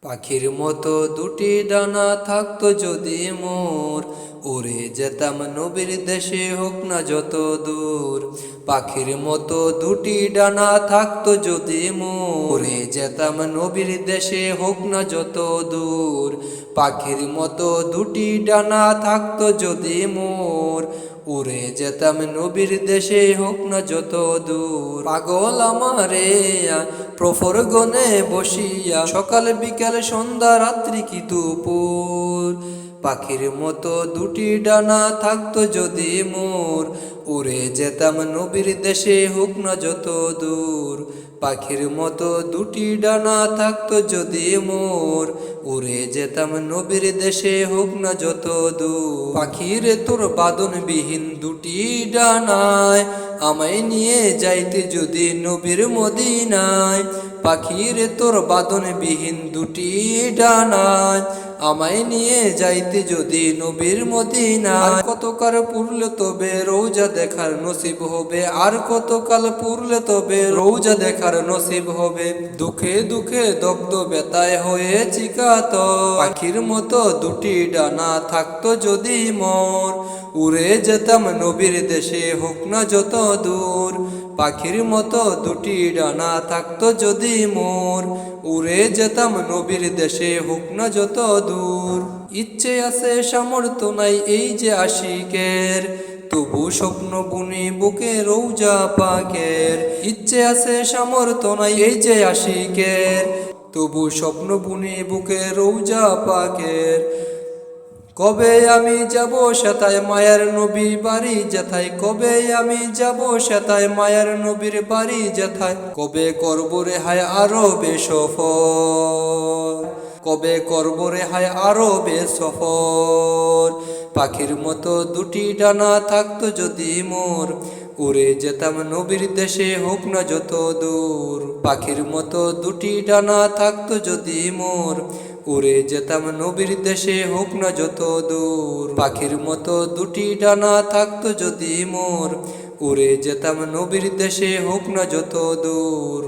পাখির মতো দুটি ডানা থাকতো যদি মোর, উড়ে যেতাম নবীর দেশে হোক না যত দূর। পাখির মতো দুটি ডানা থাকতো যদি মোর, উড়ে যেতাম নবীর দেশে হোক না যত দূর। পাখির মতো দুটি ডানা থাকতো যদি মোর, উড়ে যেতাম নবীর দেশে হোক না যত দূর। পাগল আমারে প্রফর গনে বসিয়া, সকাল বিকাল সন্ধ্যা রাত্রি কি দুপুর। পাখির মতো দুটি ডানা থাকতো যদি মোর, উড়ে যেতাম নবীর দেশে হোক না যত দূর। পাখির মতো দুটি ডানা থাকতো যদি মোর, উড়ে যেতাম নবীর দেশে হোক না যত দূর। পাখির তোর বাদনবিহীন দুটি ডানায়, আমায় নিয়ে যাইতে যদি নবীর মদিনায়। পাখির তোর বাদনবিহীন দুটি ডানায়, আমায় নিয়ে যাইতে যদি নবীর মদিনায়। আর কতকাল পুরলে তবে রোজা দেখার নসিব হবে, আর কতকাল পুরলে তবে রোজা দেখার নসিব হবে। দুঃখে দুঃখে দগ্ধ বেতায় হয়েছি কাতর, পাখির মতো দুটি ডানা থাকতো যদি মোর, উড়ে যেতাম নবীর দেশে হোক না যত দূর। পাখির মতো দুটি ডানা থাকতো যদি মোর, উড়ে যেতাম নবীর দেশে হোক না যত দূর। ইচ্ছে আছে সামর্থ্য নাই এই যে আশিকের, তবু স্বপ্ন বুনি বুকে রৌজা পাকের। ইচ্ছে আছে সামর্থ্য নাই এই যে আশিকের, তবু স্বপ্ন বুনি বুকে রৌজা পাকের। কবে আমি যাব সেতায় মায়ার নবী বাড়ি যেথায়, কবে আমি যাব সেতায় মায়ার নবীর বাড়ি যেথায়। কবে করব রেহাই আরবে সফর, কবে করব রেহাই আরবে সফর। পাখির মতো দুটি ডানা থাকতো যদি মোর, উড়ে যেতাম নবীর দেশে হোক না যত দূর। পাখির মতো দুটি ডানা থাকতো যদি মোর, উড়ে যেতাম নবীর দেশে হোক না যত দূর। পাখির মতো দুটি ডানা থাকতো যদি মোর, উড়ে যেতাম নবীর দেশে হোক না যত দূর।